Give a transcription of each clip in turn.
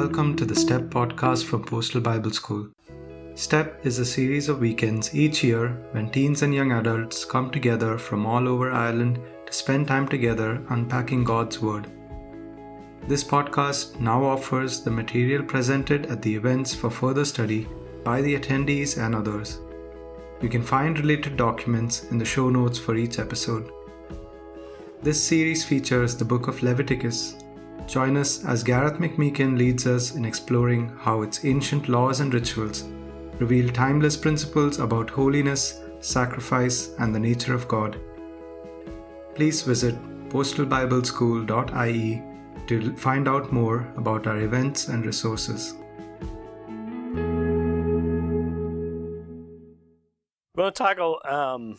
welcome to the STEP podcast from Postal Bible School. STEP is a series of weekends each year when teens and young adults come together from all over Ireland to spend time together unpacking God's Word. This podcast now offers the material presented at the events for further study by the attendees and others. You can find related documents in the show notes for each episode. This series features the book of Leviticus. Join us as Gareth McMeekin leads us in exploring how its ancient laws and rituals reveal timeless principles about holiness, sacrifice, and the nature of God. Please visit postalbibleschool.ie to find out more about our events and resources. We're going to tackle the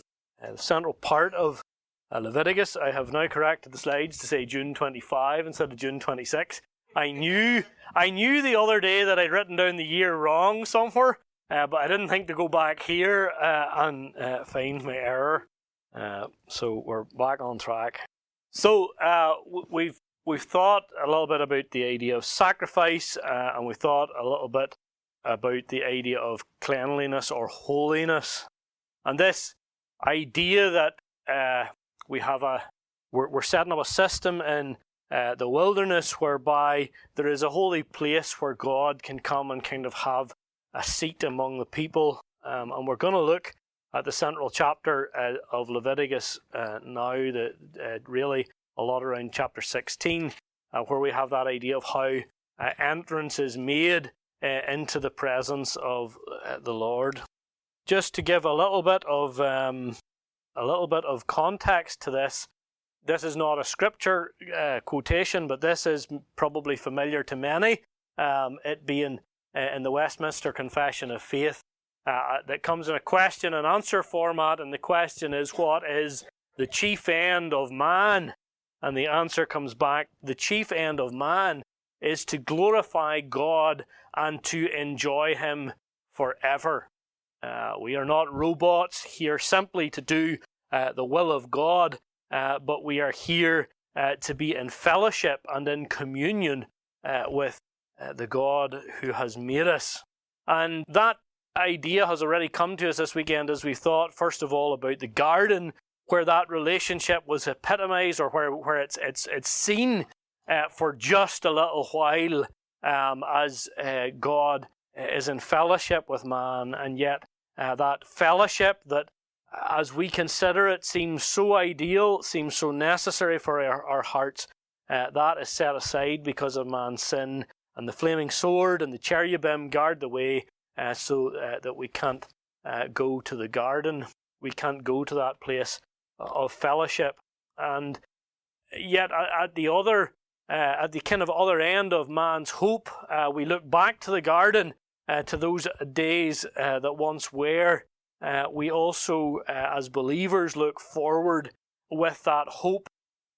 central part of Leviticus. I have now corrected the slides to say June 25 instead of June 26. I knew the other day that I'd written down the year wrong somewhere, but I didn't think to go back here and find my error. So we're back on track. So we've thought a little bit about the idea of sacrifice, and we thought a little bit about the idea of cleanliness or holiness, and this idea that we're setting up a system in the wilderness whereby there is a holy place where God can come and kind of have a seat among the people. And we're going to look at the central chapter of Leviticus now, really a lot around chapter 16, where we have that idea of how entrance is made into the presence of the Lord. Just to give a little bit of context to this. This is not a scripture quotation, but this is probably familiar to many, it being in the Westminster Confession of Faith, that comes in a question and answer format, and the question is, what is the chief end of man? And the answer comes back, the chief end of man is to glorify God and to enjoy Him forever. We are not robots here simply to do the will of God, but we are here to be in fellowship and in communion with the God who has made us. And that idea has already come to us this weekend as we thought, first of all, about the garden, where that relationship was epitomized, or where it's seen for just a little while as God is in fellowship with man, and yet that fellowship that, as we consider it, seems so ideal, seems so necessary for our hearts, that is set aside because of man's sin, and the flaming sword and the cherubim guard the way so that we can't go to the garden, we can't go to that place of fellowship. And yet at the kind of other end of man's hope, we look back to the garden, to those days that once were. We also, as believers, look forward with that hope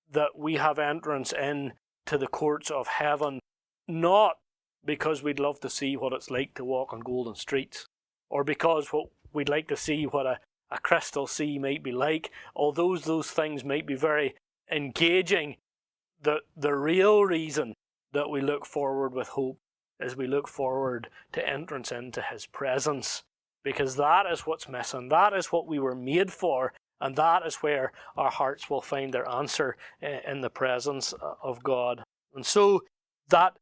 that we have entrance in to the courts of heaven, not because we'd love to see what it's like to walk on golden streets, or because we'd like to see what a crystal sea might be like, although those things might be very engaging. The real reason that we look forward with hope is we look forward to entrance into His presence, because that is what's missing. That is what we were made for, and that is where our hearts will find their answer in the presence of God. And so that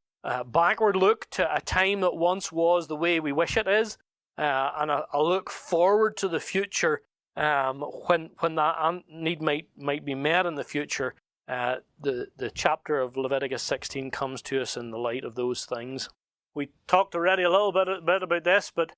backward look to a time that once was the way we wish it is, and a look forward to the future when that need might be met in the future. The chapter of Leviticus 16 comes to us in the light of those things. We talked already a little bit about this, but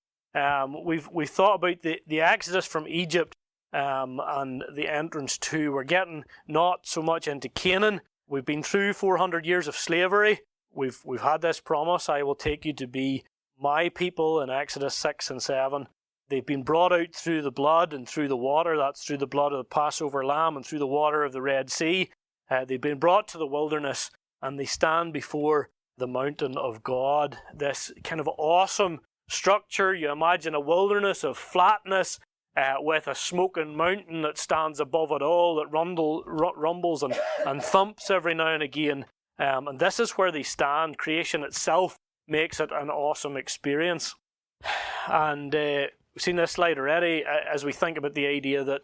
we've thought about the exodus from Egypt and the entrance to. We're getting not so much into Canaan. We've been through 400 years of slavery. We've had this promise, I will take you to be my people, in Exodus 6 and 7. They've been brought out through the blood and through the water. That's through the blood of the Passover lamb and through the water of the Red Sea. They've been brought to the wilderness, and they stand before the mountain of God. This kind of awesome structure. You imagine a wilderness of flatness with a smoking mountain that stands above it all, that rumbles and thumps every now and again. And this is where they stand. Creation itself makes it an awesome experience. And we've seen this slide already as we think about the idea that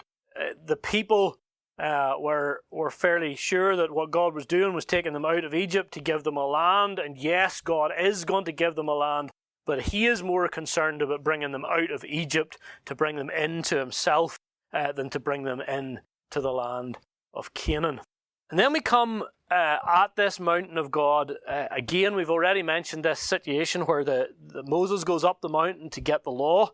the people were fairly sure that what God was doing was taking them out of Egypt to give them a land. And yes, God is going to give them a land, but he is more concerned about bringing them out of Egypt to bring them into himself than to bring them in to the land of Canaan. And then we come at this mountain of God. Again, we've already mentioned this situation where the Moses goes up the mountain to get the law.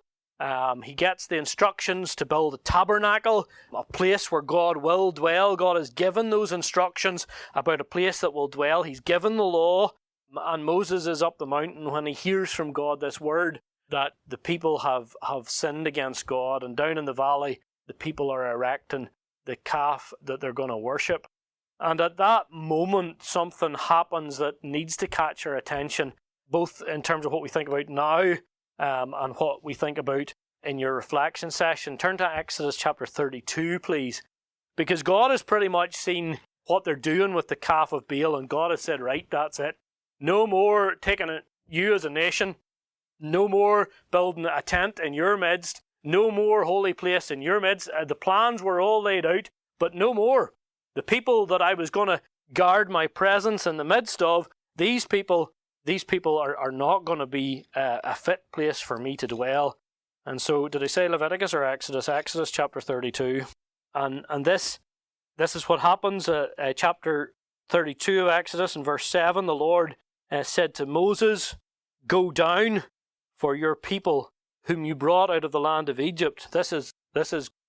He gets the instructions to build a tabernacle, a place where God will dwell. God has given those instructions about a place that will dwell. He's given the law, and Moses is up the mountain when he hears from God this word that the people have sinned against God, and down in the valley the people are erecting the calf that they're going to worship. And at that moment, something happens that needs to catch our attention, both in terms of what we think about now and what we think about in your reflection session. Turn to Exodus chapter 32, please. Because God has pretty much seen what they're doing with the calf of Baal, and God has said, right, that's it. No more taking you as a nation. No more building a tent in your midst. No more holy place in your midst. The plans were all laid out, but no more. The people that I was going to guard my presence in the midst of, these people are not going to be a fit place for me to dwell. And so, did I say Leviticus or Exodus? Exodus chapter 32. And this is what happens. Chapter 32 of Exodus in verse 7, the Lord said to Moses, "Go down, for your people whom you brought out of the land of Egypt." This is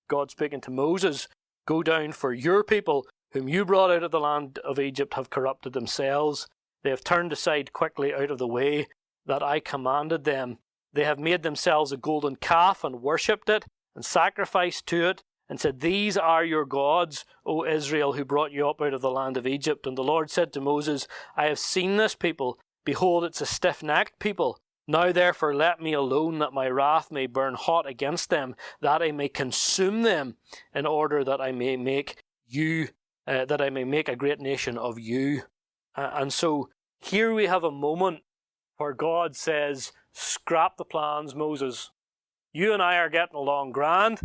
God speaking to Moses. "Go down, for your people whom you brought out of the land of Egypt have corrupted themselves. They have turned aside quickly out of the way that I commanded them. They have made themselves a golden calf and worshipped it and sacrificed to it and said, 'These are your gods, O Israel, who brought you up out of the land of Egypt.' And the Lord said to Moses, 'I have seen this people. Behold, it's a stiff-necked people. Now therefore let me alone, that my wrath may burn hot against them, that I may consume them, in order that I may make a great nation of you.'" And so here we have a moment where God says, scrap the plans, Moses. You and I are getting along grand.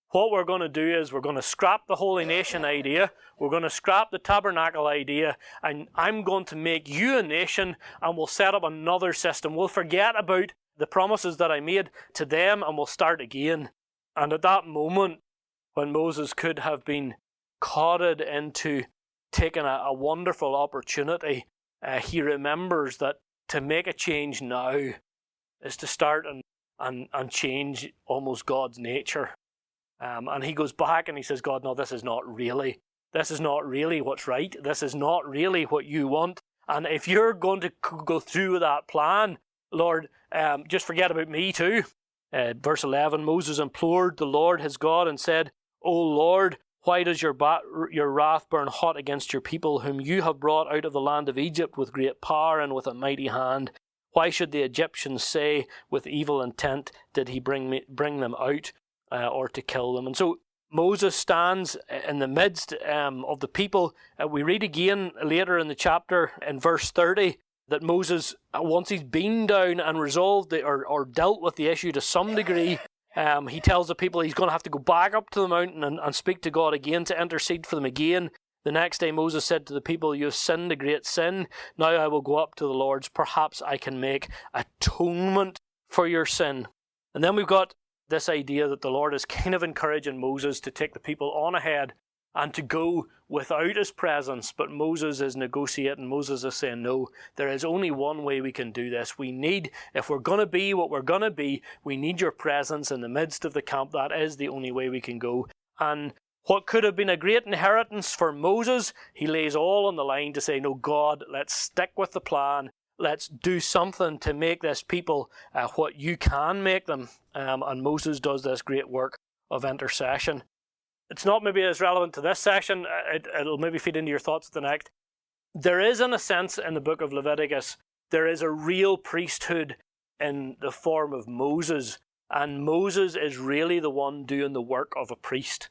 What we're going to do is we're going to scrap the holy nation idea. We're going to scrap the tabernacle idea. And I'm going to make you a nation, and we'll set up another system. We'll forget about the promises that I made to them, and we'll start again. And at that moment, when Moses could have been codded into taking a wonderful opportunity, he remembers that to make a change now is to start and change almost God's nature. And he goes back and he says, "God, no, this is not really what's right. This is not really what you want. And if you're going to go through with that plan, Lord, just forget about me too." Verse 11, Moses implored the Lord his God and said, "O Lord, why does your wrath burn hot against your people, whom you have brought out of the land of Egypt with great power and with a mighty hand? Why should the Egyptians say, with evil intent did he bring them out, or to kill them?" And so Moses stands in the midst of the people. We read again later in the chapter in verse 30 that Moses, once he's been down and resolved or dealt with the issue to some degree, he tells the people he's going to have to go back up to the mountain and speak to God again to intercede for them again. The next day Moses said to the people, "You have sinned a great sin. Now I will go up to the Lord's. Perhaps I can make atonement for your sin." And then we've got this idea that the Lord is kind of encouraging Moses to take the people on ahead and to go without his presence. But Moses is negotiating. Moses is saying, no, there is only one way we can do this. If we're going to be what we're going to be, we need your presence in the midst of the camp. That is the only way we can go. And what could have been a great inheritance for Moses, he lays all on the line to say, no, God, let's stick with the plan. Let's do something to make this people what you can make them. And Moses does this great work of intercession. It's not maybe as relevant to this session. It'll maybe feed into your thoughts at the next. There is, in a sense, in the book of Leviticus, there is a real priesthood in the form of Moses. And Moses is really the one doing the work of a priest.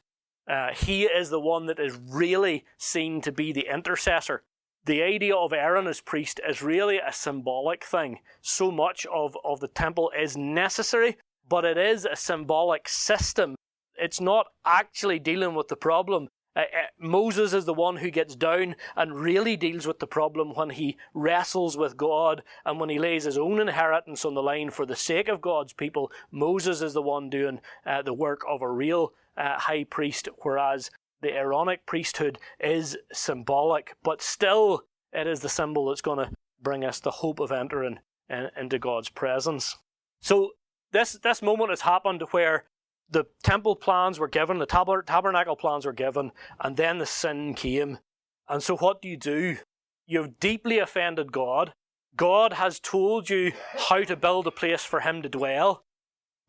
He is the one that is really seen to be the intercessor. the idea of Aaron as priest is really a symbolic thing. So much of the temple is necessary, but it is a symbolic system. It's not actually dealing with the problem. Moses is the one who gets down and really deals with the problem when he wrestles with God and when he lays his own inheritance on the line for the sake of God's people. Moses is the one doing the work of a real high priest, whereas the Aaronic priesthood is symbolic, but still it is the symbol that's going to bring us the hope of entering into God's presence. So this moment has happened where the temple plans were given, the tabernacle plans were given, and then the sin came. And so what do? You've deeply offended God. God has told you how to build a place for him to dwell.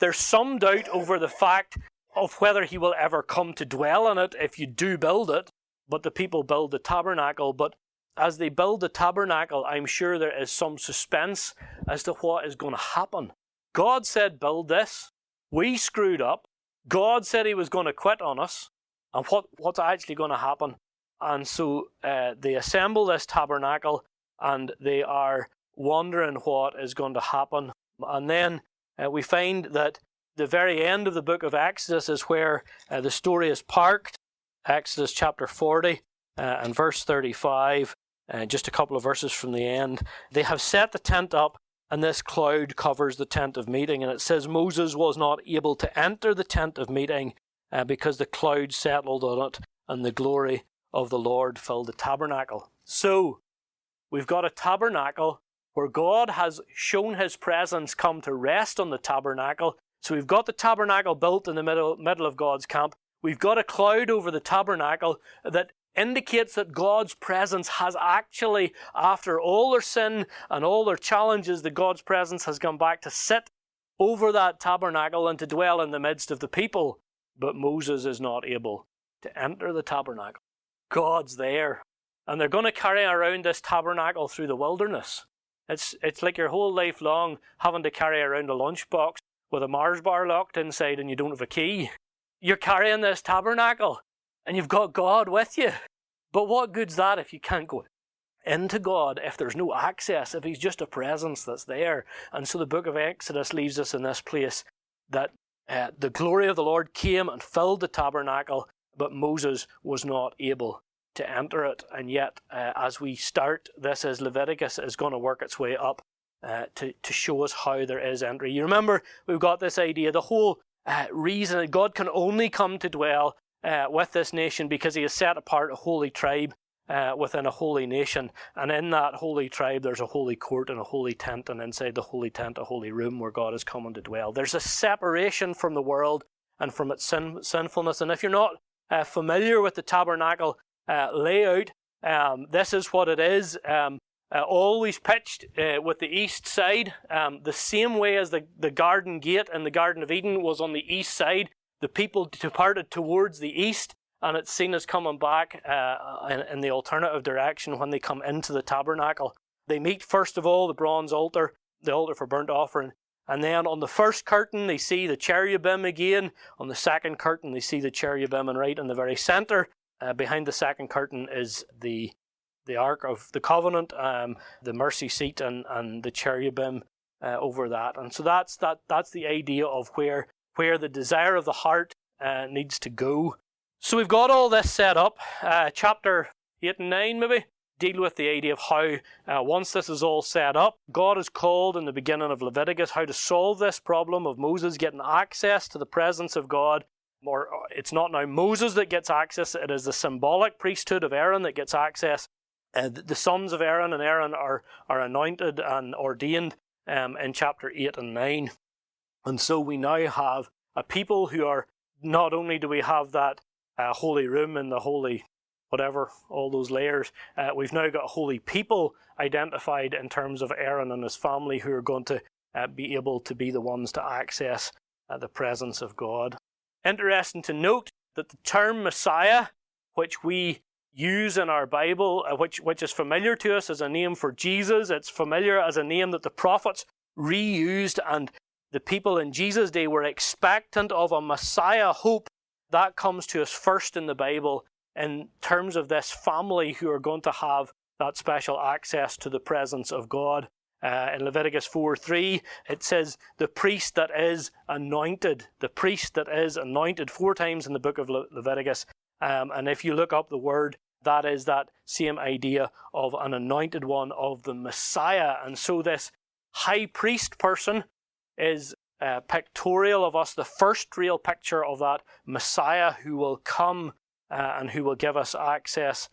There's some doubt over the fact of whether he will ever come to dwell in it if you do build it, but the people build the tabernacle. But as they build the tabernacle, I'm sure there is some suspense as to what is going to happen. God said, build this. We screwed up. God said he was going to quit on us. And what's actually going to happen? And so they assemble this tabernacle and they are wondering what is going to happen. And then we find that the very end of the book of Exodus is where the story is parked. Exodus chapter 40 and verse 35, just a couple of verses from the end. They have set the tent up, and this cloud covers the tent of meeting. And it says Moses was not able to enter the tent of meeting because the cloud settled on it, and the glory of the Lord filled the tabernacle. So we've got a tabernacle where God has shown his presence come to rest on the tabernacle. So we've got the tabernacle built in the middle of God's camp. We've got a cloud over the tabernacle that indicates that God's presence has actually, after all their sin and all their challenges, that God's presence has come back to sit over that tabernacle and to dwell in the midst of the people. But Moses is not able to enter the tabernacle. God's there. And they're going to carry around this tabernacle through the wilderness. It's like your whole life long having to carry around a lunchbox with a Mars bar locked inside and you don't have a key. You're carrying this tabernacle and you've got God with you. But what good's that if you can't go into God, if there's no access, if he's just a presence that's there? And so the book of Exodus leaves us in this place that the glory of the Lord came and filled the tabernacle, but Moses was not able to enter it. And yet, as we start, this as Leviticus is going to work its way up to show us how there is entry. You remember, we've got this idea, the whole reason that God can only come to dwell with this nation because he has set apart a holy tribe within a holy nation. And in that holy tribe, there's a holy court and a holy tent, and inside the holy tent, a holy room where God is coming to dwell. There's a separation from the world and from its sinfulness. And if you're not familiar with the tabernacle layout, this is what it is. Always pitched with the east side, the same way as the garden gate in the Garden of Eden was on the east side. The people departed towards the east, and it's seen as coming back in the alternative direction when they come into the tabernacle. They meet, first of all, the bronze altar, the altar for burnt offering. And then on the first curtain, they see the cherubim again. On the second curtain, they see the cherubim, and right in the very center, behind the second curtain, is the Ark of the Covenant, the mercy seat, and the cherubim over that. And so that's the idea of where the desire of the heart needs to go. So we've got all this set up. Chapter 8 and 9 maybe deal with the idea of how, once this is all set up, God is called in the beginning of Leviticus how to solve this problem of Moses getting access to the presence of God. Or it's not now Moses that gets access, it is the symbolic priesthood of Aaron that gets access. The sons of Aaron and Aaron are anointed and ordained in chapter 8 and 9. And so we now have a people who are, not only do we have that holy room and the holy whatever, all those layers, we've now got holy people identified in terms of Aaron and his family who are going to be able to be the ones to access the presence of God. Interesting to note that the term Messiah, which we use in our Bible, which is familiar to us as a name for Jesus, it's familiar as a name that the prophets reused, and the people in Jesus' day were expectant of a Messiah hope. That comes to us first in the Bible in terms of this family who are going to have that special access to the presence of God. In Leviticus 4:3, it says, the priest that is anointed. The priest that is anointed 4 times in the book of Leviticus. And if you look up the word, that is that same idea of an anointed one, of the Messiah. And so this high priest person is pictorial of us, the first real picture of that Messiah who will come and who will give us access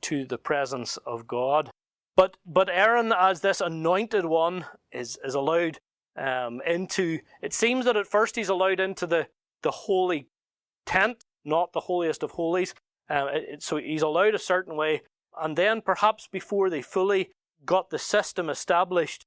to the presence of God. But Aaron, as this anointed one, is allowed into, it seems that at first he's allowed into the holy tent, not the holiest of holies. So he's allowed a certain way. And then perhaps before they fully got the system established,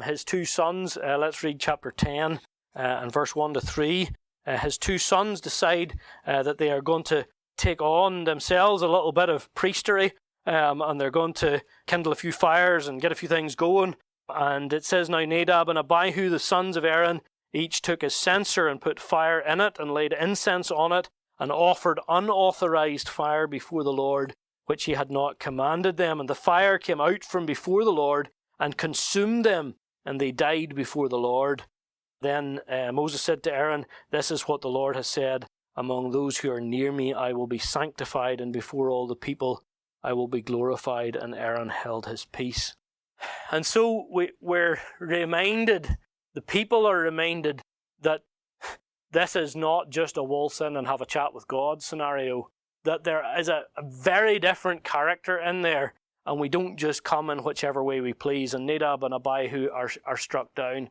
his 2 sons, let's read chapter 10 and verse 1 to 3. His 2 sons decide that they are going to take on themselves a little bit of priestery, and they're going to kindle a few fires and get a few things going. And it says, now Nadab and Abihu, the sons of Aaron, each took his censer and put fire in it and laid incense on it and offered unauthorized fire before the Lord, which he had not commanded them. And the fire came out from before the Lord and consumed them, and they died before the Lord. Then Moses said to Aaron, this is what the Lord has said, among those who are near me I will be sanctified, and before all the people I will be glorified. And Aaron held his peace. And so we're reminded, the people are reminded, that this is not just a waltz in and have a chat with God scenario, that there is a very different character in there, and we don't just come in whichever way we please. And Nadab and Abihu are struck down.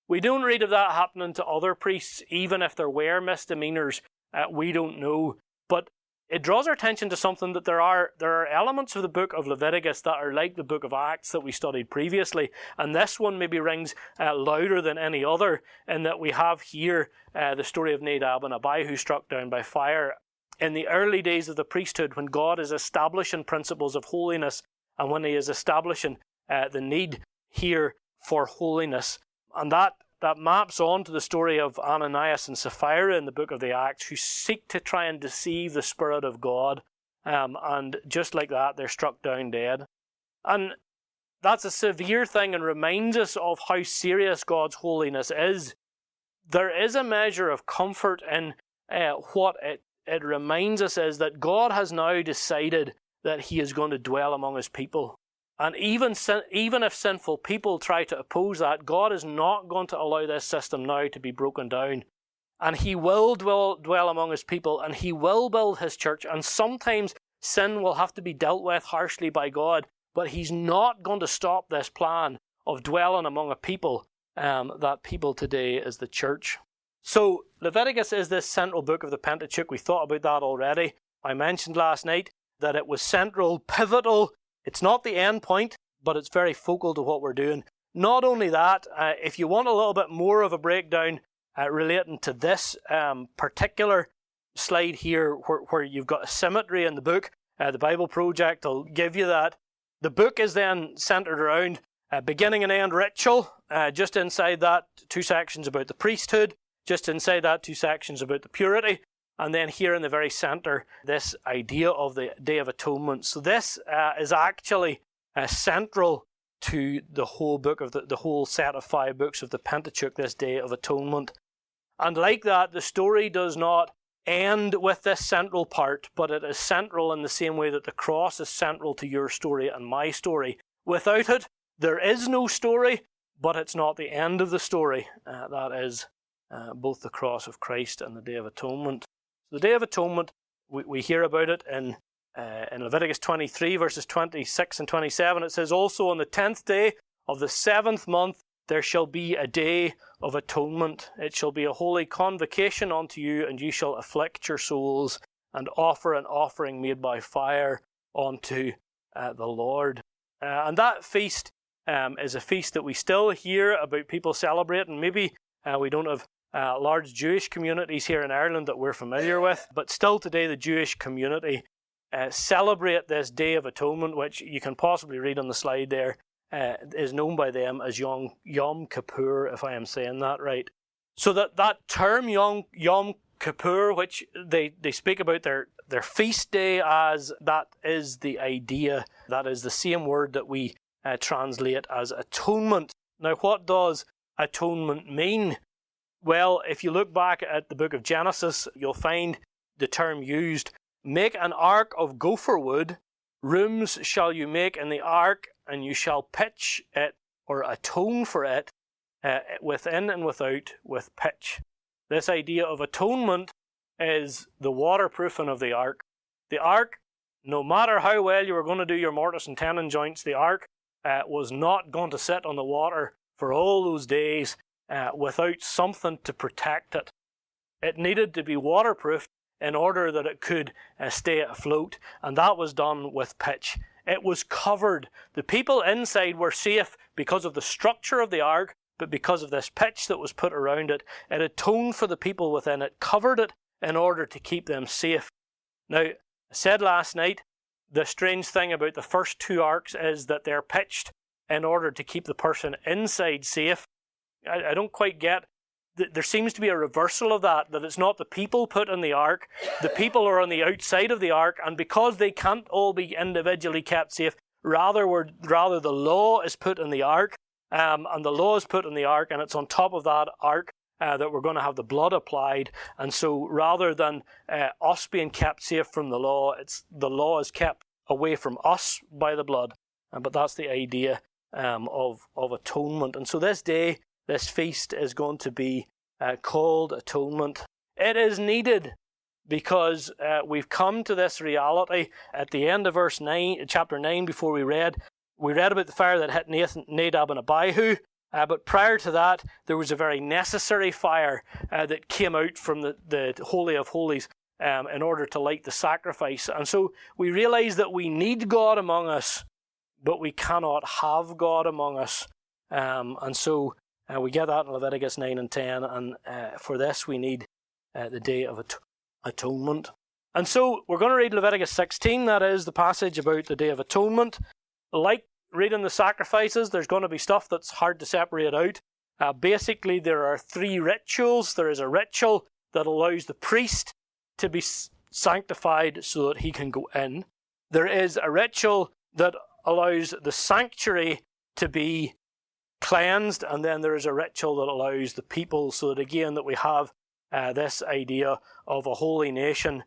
We don't read of that happening to other priests, even if there were misdemeanors. We don't know. But it draws our attention to something, that there are elements of the book of Leviticus that are like the book of Acts that we studied previously. And this one maybe rings louder than any other, in that we have here the story of Nadab and Abihu struck down by fire. In the early days of the priesthood, when God is establishing principles of holiness, and when he is establishing the need here for holiness. And that maps on to the story of Ananias and Sapphira in the book of the Acts, who seek to try and deceive the Spirit of God. And just like that, they're struck down dead. And that's a severe thing, and reminds us of how serious God's holiness is. There is a measure of comfort in what it reminds us is that God has now decided that he is going to dwell among his people. And even if sinful people try to oppose that, God is not going to allow this system now to be broken down. And he will dwell among his people, and he will build his church. And sometimes sin will have to be dealt with harshly by God, but he's not going to stop this plan of dwelling among a people. That people today is the church. So Leviticus is this central book of the Pentateuch. We thought about that already. I mentioned last night that it was central, pivotal. It's not the end point, but it's very focal to what we're doing. Not only that, if you want a little bit more of a breakdown relating to this particular slide here, where you've got a symmetry in the book, the Bible Project will give you that. The book is then centered around beginning and end ritual. Just inside that, 2 sections about the priesthood. Just inside that, 2 sections about the purity. And then here in the very center, this idea of the Day of Atonement. So this is actually central to the whole book of the whole set of 5 books of the Pentateuch, this Day of Atonement. And like that, the story does not end with this central part, but it is central in the same way that the cross is central to your story and my story. Without it, there is no story, but it's not the end of the story. That is both the cross of Christ and the Day of Atonement. The Day of Atonement, we hear about it in Leviticus 23, verses 26 and 27. It says, also on the 10th day of the 7th month, there shall be a day of atonement. It shall be a holy convocation unto you, and you shall afflict your souls and offer an offering made by fire unto the Lord. And that feast is a feast that we still hear about people celebrating. Maybe we don't have large Jewish communities here in Ireland that we're familiar with, but still today the Jewish community celebrate this Day of Atonement, which you can possibly read on the slide there, is known by them as Yom Kippur, if I am saying that right. So that term Yom Kippur, which they speak about their feast day as, that is the idea. That is the same word that we translate as atonement. Now, what does atonement mean? Well, if you look back at the book of Genesis, you'll find the term used, make an ark of gopher wood, rooms shall you make in the ark, and you shall pitch it, or atone for it, within and without with pitch. This idea of atonement is the waterproofing of the ark. The ark, no matter how well you were going to do your mortise and tenon joints, the ark was not going to sit on the water for all those days without something to protect it. It needed to be waterproofed in order that it could stay afloat, and that was done with pitch. It was covered. The people inside were safe because of the structure of the ark, but because of this pitch that was put around it, it atoned for the people within it, covered it in order to keep them safe. Now, I said last night, the strange thing about the first two arks is that they're pitched in order to keep the person inside safe. I don't quite get. There seems to be a reversal of that it's not the people put in the ark. The people are on the outside of the ark, and because they can't all be individually kept safe, rather the law is put in the ark, and the law is put in the ark, and it's on top of that ark that we're going to have the blood applied. And so rather than us being kept safe from the law is kept away from us by the blood. But that's the idea of atonement. And so this day, this feast is going to be called atonement. It is needed because we've come to this reality at the end of verse 9, chapter 9, before we read about the fire that hit Nadab and Abihu. But prior to that, there was a very necessary fire that came out from the Holy of Holies in order to light the sacrifice. And so we realize that we need God among us, but we cannot have God among us. And so we get that in Leviticus 9 and 10, and for this we need the Day of Atonement. And so we're going to read Leviticus 16, that is the passage about the Day of Atonement. Like reading the sacrifices, there's going to be stuff that's hard to separate out. Basically, there are three rituals. There is a ritual that allows the priest to be sanctified so that he can go in. There is a ritual that allows the sanctuary to be cleansed, and then there is a ritual that allows the people, so that again that we have this idea of a holy nation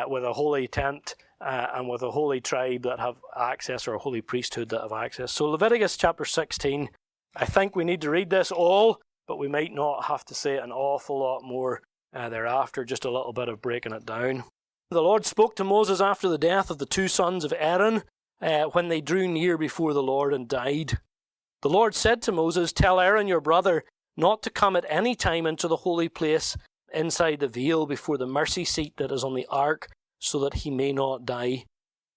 with a holy tent and with a holy tribe that have access, or a holy priesthood that have access. So Leviticus chapter 16, I think we need to read this all, but we might not have to say an awful lot more thereafter, just a little bit of breaking it down. The Lord spoke to Moses after the death of the two sons of Aaron, when they drew near before the Lord and died. The Lord said to Moses, tell Aaron your brother not to come at any time into the holy place inside the veil before the mercy seat that is on the ark, so that he may not die.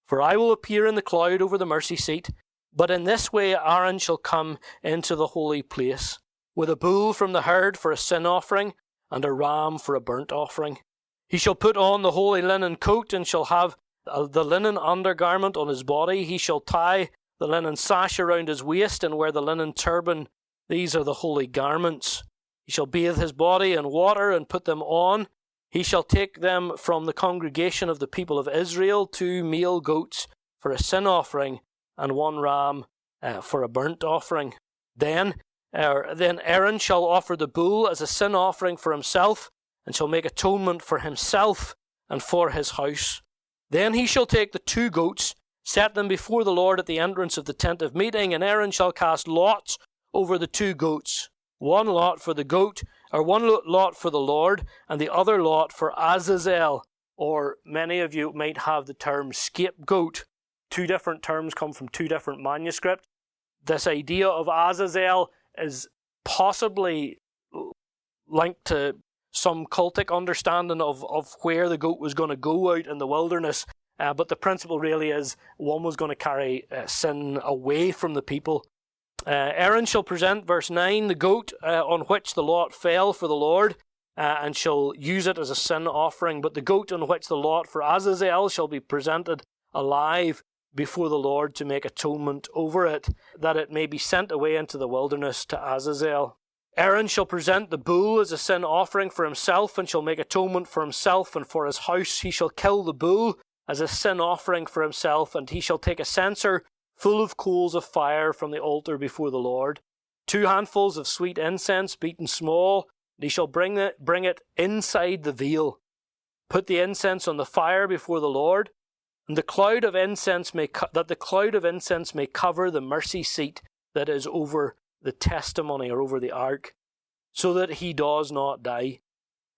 For I will appear in the cloud over the mercy seat, but in this way Aaron shall come into the holy place, with a bull from the herd for a sin offering, and a ram for a burnt offering. He shall put on the holy linen coat, and shall have the linen undergarment on his body. He shall tie the linen sash around his waist, and wear the linen turban. These are the holy garments. He shall bathe his body in water, and put them on. He shall take them from the congregation of the people of Israel, 2 male goats for a sin offering, and 1 ram for a burnt offering. Then Aaron shall offer the bull as a sin offering for himself, and shall make atonement for himself and for his house. Then he shall take the 2 goats, set them before the Lord at the entrance of the tent of meeting, and Aaron shall cast lots over the 2 goats, 1 lot for the goat, or 1 lot for the Lord, and the other lot for Azazel, or many of you might have the term scapegoat. 2 different terms come from 2 different manuscripts. This idea of Azazel is possibly linked to some cultic understanding of where the goat was going to go out in the wilderness. But the principle really is one was going to carry sin away from the people. Aaron shall present, verse 9, the goat on which the lot fell for the Lord, and shall use it as a sin offering. But the goat on which the lot for Azazel shall be presented alive before the Lord to make atonement over it, that it may be sent away into the wilderness to Azazel. Aaron shall present the bull as a sin offering for himself, and shall make atonement for himself and for his house. He shall kill the bull as a sin offering for himself, and he shall take a censer full of coals of fire from the altar before the Lord, 2 handfuls of sweet incense beaten small, and he shall bring it inside the veil. Put the incense on the fire before the Lord, and the cloud of incense may cover the mercy seat that is over the testimony, or over the ark, so that he does not die.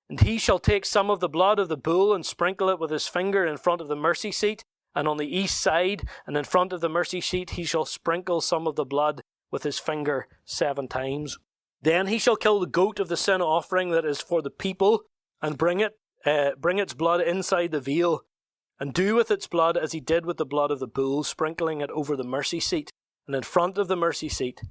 And he shall take some of the blood of the bull and sprinkle it with his finger in front of the mercy seat, and on the east side, and in front of the mercy seat, he shall sprinkle some of the blood with his finger 7 times. Then he shall kill the goat of the sin offering that is for the people, and bring its blood inside the veil, and do with its blood as he did with the blood of the bull, sprinkling it over the mercy seat, and in front of the mercy seat.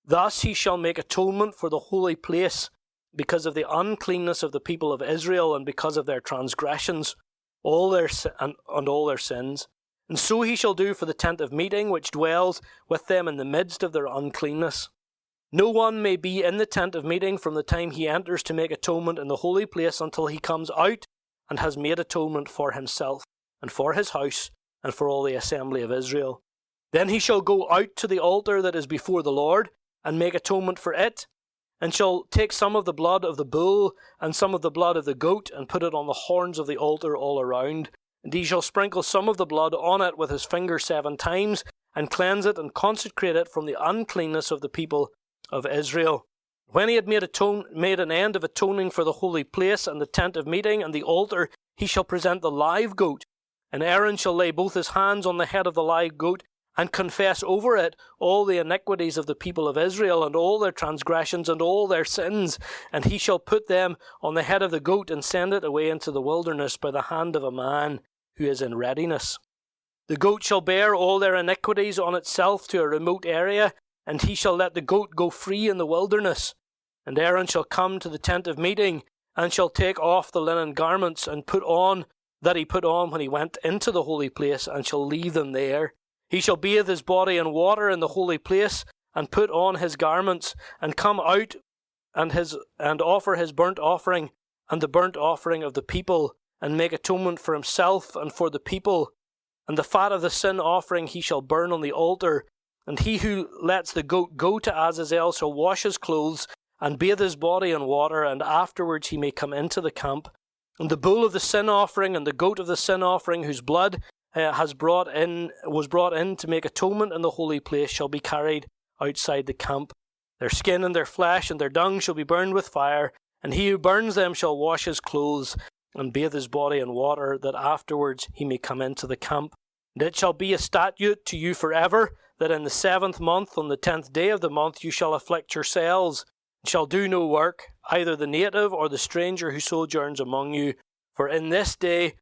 Thus he shall make atonement for the holy place, because of the uncleanness of the people of Israel, and because of their transgressions, all their sins. And so he shall do for the tent of meeting, which dwells with them in the midst of their uncleanness. No one may be in the tent of meeting from the time he enters to make atonement in the holy place until he comes out and has made atonement for himself, and for his house, and for all the assembly of Israel. Then he shall go out to the altar that is before the Lord, and make atonement for it, and shall take some of the blood of the bull, and some of the blood of the goat, and put it on the horns of the altar all around. And he shall sprinkle some of the blood on it with his finger 7 times, and cleanse it and consecrate it from the uncleanness of the people of Israel. When he had made an end of atoning for the holy place, and the tent of meeting, and the altar, he shall present the live goat. And Aaron shall lay both his hands on the head of the live goat, and confess over it all the iniquities of the people of Israel, and all their transgressions, and all their sins. And he shall put them on the head of the goat, and send it away into the wilderness by the hand of a man who is in readiness. The goat shall bear all their iniquities on itself to a remote area, and he shall let the goat go free in the wilderness. And Aaron shall come to the tent of meeting, and shall take off the linen garments, and put on that he put on when he went into the holy place, and shall leave them there. He shall bathe his body in water in the holy place, and put on his garments, and come out and offer his burnt offering, and the burnt offering of the people, and make atonement for himself and for the people. And the fat of the sin offering he shall burn on the altar. And he who lets the goat go to Azazel shall wash his clothes, and bathe his body in water, and afterwards he may come into the camp. And the bull of the sin offering and the goat of the sin offering, whose blood was brought in to make atonement in the holy place, shall be carried outside the camp. Their skin and their flesh and their dung shall be burned with fire, and he who burns them shall wash his clothes and bathe his body in water, that afterwards he may come into the camp. And it shall be a statute to you forever, that in the 7th month, on the 10th day of the month, you shall afflict yourselves, and shall do no work, either the native or the stranger who sojourns among you. For on this day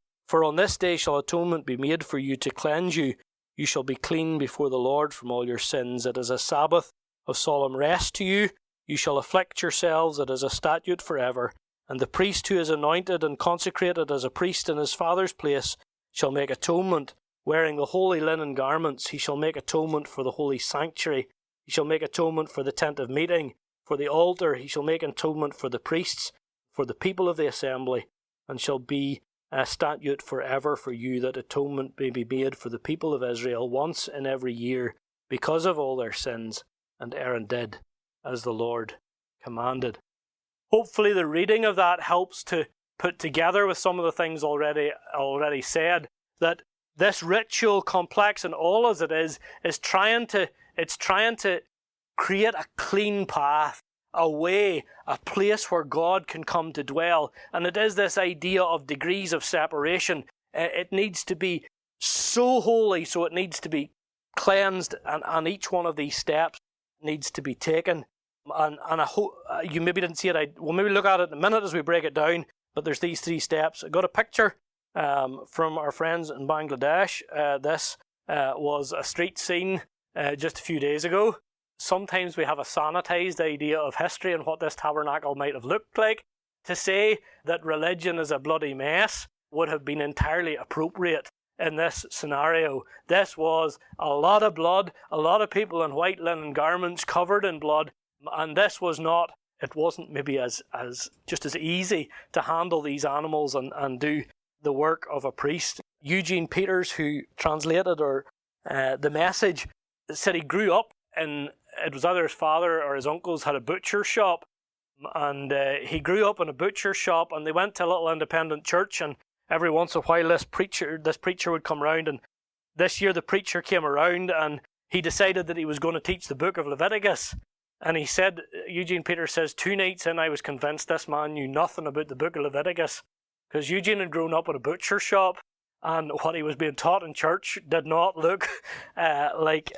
shall atonement be made for you to cleanse you. You shall be clean before the Lord from all your sins. It is a Sabbath of solemn rest to you. You shall afflict yourselves. It is a statute forever. And the priest who is anointed and consecrated as a priest in his father's place shall make atonement, wearing the holy linen garments. He shall make atonement for the holy sanctuary. He shall make atonement for the tent of meeting, for the altar. He shall make atonement for the priests, for the people of the assembly, and shall be a statute forever for you, that atonement may be made for the people of Israel once in every year, because of all their sins. And Aaron did as the Lord commanded. Hopefully the reading of that helps to put together with some of the things already said, that this ritual, complex and all as it is trying to create a clean path, a way, a place where God can come to dwell. And it is this idea of degrees of separation. It needs to be so holy, so it needs to be cleansed, and each one of these steps needs to be taken. And I hope you maybe didn't see it. We'll maybe look at it in a minute as we break it down. But there's these 3 steps. I got a picture from our friends in Bangladesh. This was a street scene just a few days ago. Sometimes we have a sanitized idea of history and what this tabernacle might have looked like. To say that religion is a bloody mess would have been entirely appropriate in this scenario. This was a lot of blood, a lot of people in white linen garments covered in blood, and this was not it wasn't maybe as just as easy to handle these animals and do the work of a priest. Eugene Peters, who translated the Message, said he grew up in, it was either his father or his uncles had a butcher shop, and he grew up in a butcher shop, and they went to a little independent church, and every once in a while this preacher would come around, and this year the preacher came around and he decided that he was going to teach the book of Leviticus. And he said, Eugene Peters says, 2 nights in I was convinced this man knew nothing about the book of Leviticus, because Eugene had grown up in a butcher shop, and what he was being taught in church did not look like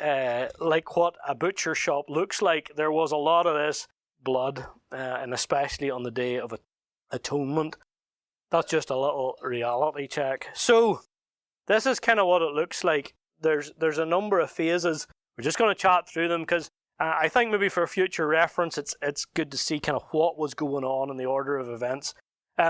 what a butcher shop looks like. There was a lot of this blood, and especially on the Day of Atonement. That's just a little reality check. So this is kind of what it looks like. There's a number of phases. We're just going to chat through them because I think maybe for future reference, it's good to see kind of what was going on in the order of events.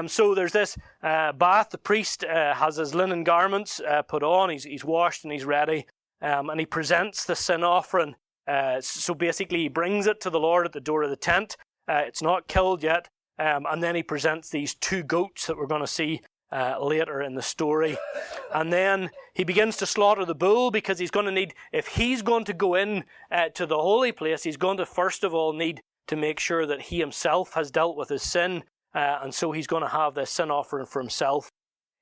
So there's this bath. The priest has his linen garments put on. He's washed and he's ready. And he presents the sin offering. So basically he brings it to the Lord at the door of the tent. It's not killed yet. And then he presents these 2 goats that we're going to see later in the story. And then he begins to slaughter the bull, because he's going to need, if he's going to go in to the holy place, he's going to first of all need to make sure that he himself has dealt with his sin. And so he's going to have this sin offering for himself.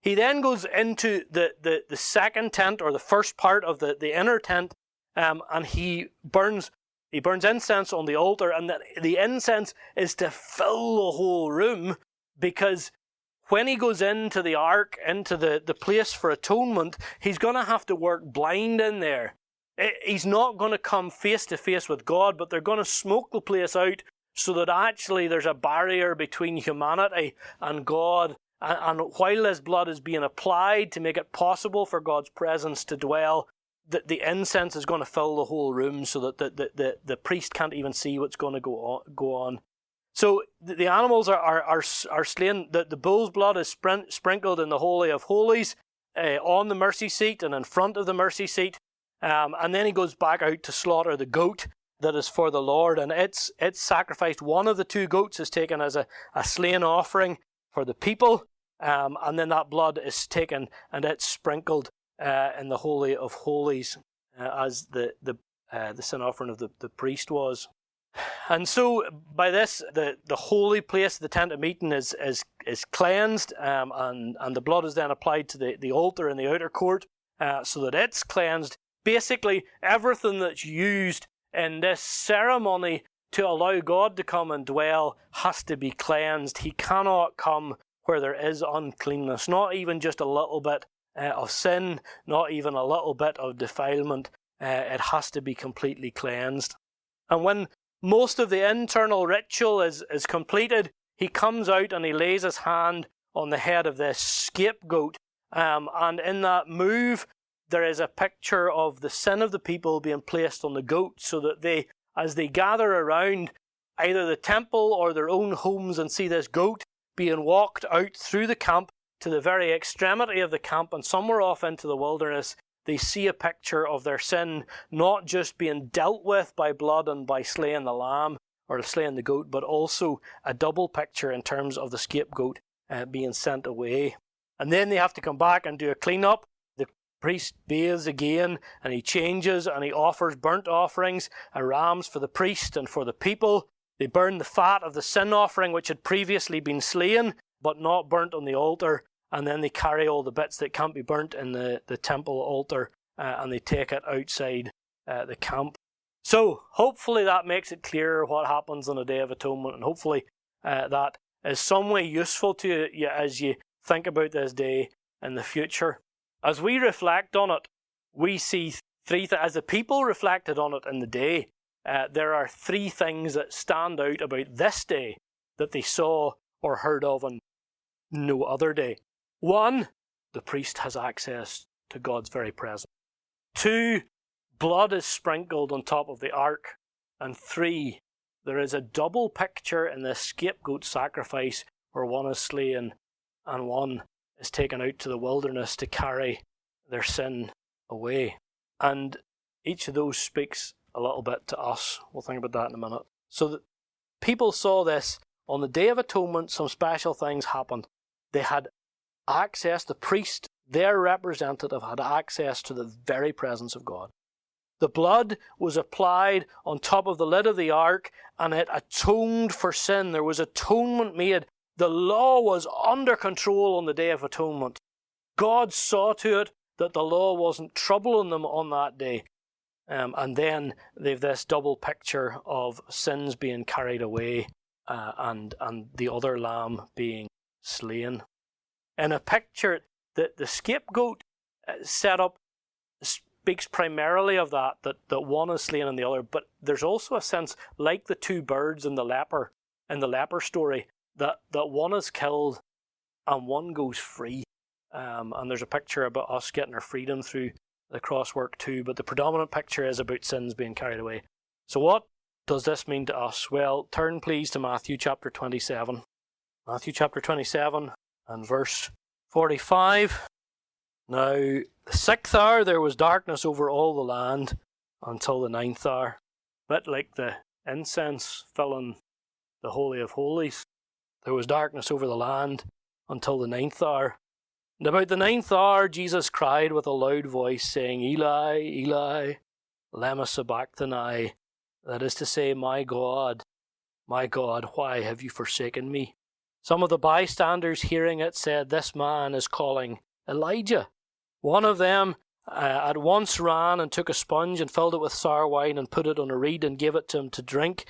He then goes into the second tent, or the first part of the inner tent, and he burns incense on the altar, and the incense is to fill the whole room, because when he goes into the ark, into the place for atonement, he's going to have to work blind in there. He's not going to come face to face with God, but they're going to smoke the place out, so that actually there's a barrier between humanity and God. And while this blood is being applied to make it possible for God's presence to dwell, the incense is going to fill the whole room, so that the priest can't even see what's going to go on. So the animals are slain. The bull's blood is sprinkled in the Holy of Holies, on the mercy seat and in front of the mercy seat. And then he goes back out to slaughter the goat that is for the Lord, and it's sacrificed. One of the 2 goats is taken as a slain offering for the people, and then that blood is taken and it's sprinkled in the Holy of Holies, as the sin offering of the priest was. And so by this, the holy place, the tent of meeting, is cleansed, and the blood is then applied to the altar in the outer court, so that it's cleansed. Basically, everything that's used in this ceremony to allow God to come and dwell has to be cleansed. He cannot come where there is uncleanness, not even just a little bit of sin, not even a little bit of defilement. It has to be completely cleansed. And when most of the internal ritual is completed, he comes out and he lays his hand on the head of this scapegoat. And in that move, there is a picture of the sin of the people being placed on the goat, so that they, as they gather around either the temple or their own homes and see this goat being walked out through the camp to the very extremity of the camp and somewhere off into the wilderness, they see a picture of their sin not just being dealt with by blood and by slaying the lamb or slaying the goat, but also a double picture in terms of the scapegoat being sent away. And then they have to come back and do a clean-up. Priest bathes again, and he changes, and he offers burnt offerings and rams for the priest and for the people. They burn the fat of the sin offering, which had previously been slain but not burnt on the altar, and then they carry all the bits that can't be burnt in the temple altar, and they take it outside the camp. So hopefully that makes it clear what happens on the Day of Atonement, and hopefully that is some way useful to you as you think about this day in the future. As we reflect on it, we see as the people reflected on it in the day, there are 3 things that stand out about this day that they saw or heard of on no other day. 1, the priest has access to God's very presence. 2, blood is sprinkled on top of the ark. And 3, there is a double picture in the scapegoat sacrifice, where one is slain and one is taken out to the wilderness to carry their sin away. And each of those speaks a little bit to us. We'll think about that in a minute. So people saw this. On the Day of Atonement, some special things happened. They had access, the priest, their representative, had access to the very presence of God. The blood was applied on top of the lid of the ark, and it atoned for sin. There was atonement made. The law was under control on the Day of Atonement. God saw to it that the law wasn't troubling them on that day. And then they've this double picture of sins being carried away and the other lamb being slain. In a picture that the scapegoat set up speaks primarily of that one is slain and the other, but there's also a sense, like the two birds and the leper in the leper story, that one is killed and one goes free. And there's a picture about us getting our freedom through the cross work too, but the predominant picture is about sins being carried away. So what does this mean to us? Well, turn please to Matthew chapter 27. Matthew chapter 27 and verse 45. Now, the 6th hour there was darkness over all the land until the 9th hour. A bit like the incense filling the Holy of Holies. There was darkness over the land until the 9th hour. And about the 9th hour Jesus cried with a loud voice, saying, Eli, Eli, lama sabachthani, that is to say, my God, why have you forsaken me? Some of the bystanders hearing it said, this man is calling Elijah. One of them at once ran and took a sponge and filled it with sour wine and put it on a reed and gave it to him to drink.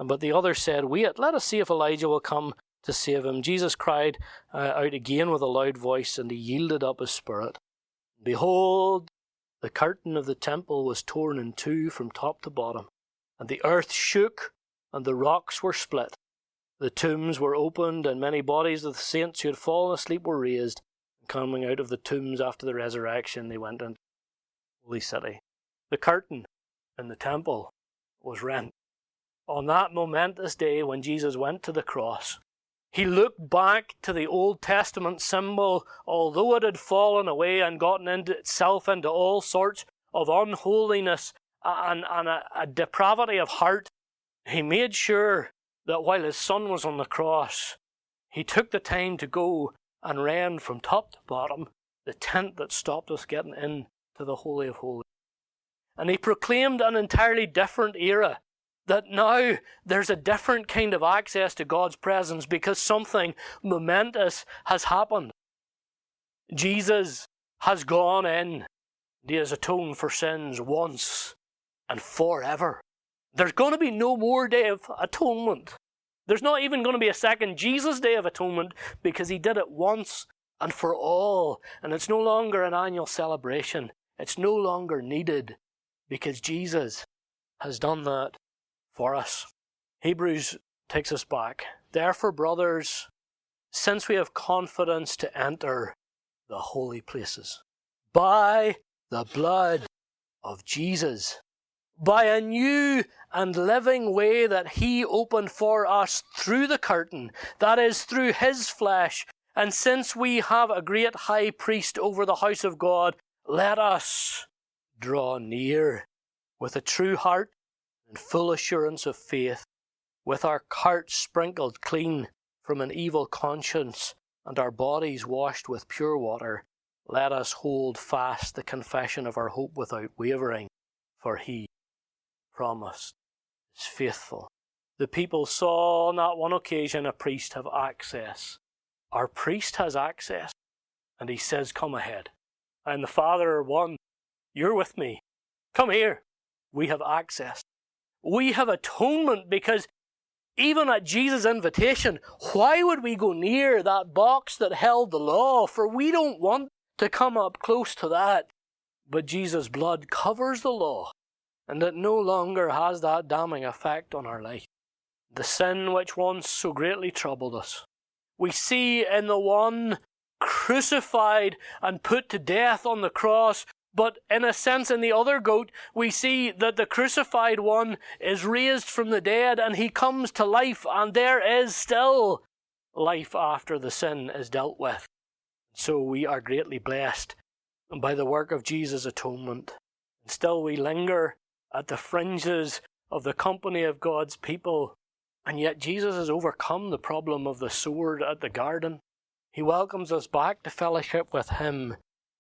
But the other said, wait, let us see if Elijah will come to save him. Jesus cried out again with a loud voice, and he yielded up his spirit. Behold, the curtain of the temple was torn in two from top to bottom, and the earth shook, and the rocks were split. The tombs were opened, and many bodies of the saints who had fallen asleep were raised. And coming out of the tombs after the resurrection, they went into the holy city. The curtain in the temple was rent. On that momentous day when Jesus went to the cross, he looked back to the Old Testament symbol, although it had fallen away and gotten into itself into all sorts of unholiness and a depravity of heart. He made sure that while his son was on the cross, he took the time to go and rend from top to bottom the tent that stopped us getting into the Holy of Holies. And he proclaimed an entirely different era, that now there's a different kind of access to God's presence because something momentous has happened. Jesus has gone in. He has atoned for sins once and forever. There's going to be no more Day of Atonement. There's not even going to be a second Jesus Day of Atonement because he did it once and for all. And it's no longer an annual celebration. It's no longer needed because Jesus has done that for us. Hebrews takes us back. Therefore, brothers, since we have confidence to enter the holy places by the blood of Jesus, by a new and living way that he opened for us through the curtain, that is, through his flesh, and since we have a great high priest over the house of God, let us draw near with a true heart and full assurance of faith, with our hearts sprinkled clean from an evil conscience and our bodies washed with pure water. Let us hold fast the confession of our hope without wavering, for he promised is faithful. The people saw on that one occasion a priest have access. Our priest has access, and he says, come ahead. I am the Father are one. You're with me. Come here. We have access. We have atonement because even at Jesus' invitation, why would we go near that box that held the law? For we don't want to come up close to that. But Jesus' blood covers the law, and it no longer has that damning effect on our life. The sin which once so greatly troubled us, we see in the one crucified and put to death on the cross. But in a sense, in the other goat, we see that the crucified one is raised from the dead and he comes to life, and there is still life after the sin is dealt with. So we are greatly blessed by the work of Jesus' atonement. And still we linger at the fringes of the company of God's people, And yet Jesus has overcome the problem of the sword at the garden. He welcomes us back to fellowship with him.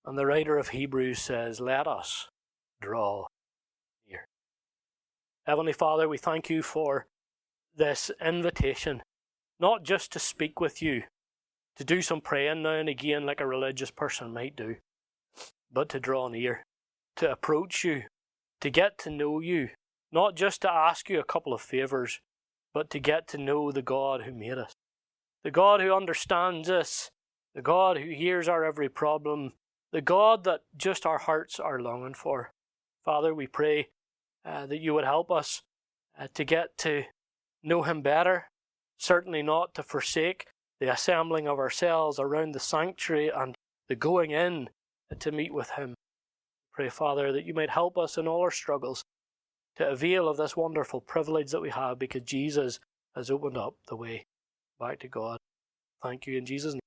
And the writer of Hebrews says, let us draw near. Heavenly Father, we thank you for this invitation, not just to speak with you, to do some praying now and again like a religious person might do, but to draw near, to approach you, to get to know you, not just to ask you a couple of favours, but to get to know the God who made us, the God who understands us, the God who hears our every problem, the God that just our hearts are longing for. Father, we pray that you would help us to get to know him better, certainly not to forsake the assembling of ourselves around the sanctuary and the going in to meet with him. Pray, Father, that you might help us in all our struggles to avail of this wonderful privilege that we have because Jesus has opened up the way back to God. Thank you in Jesus' name.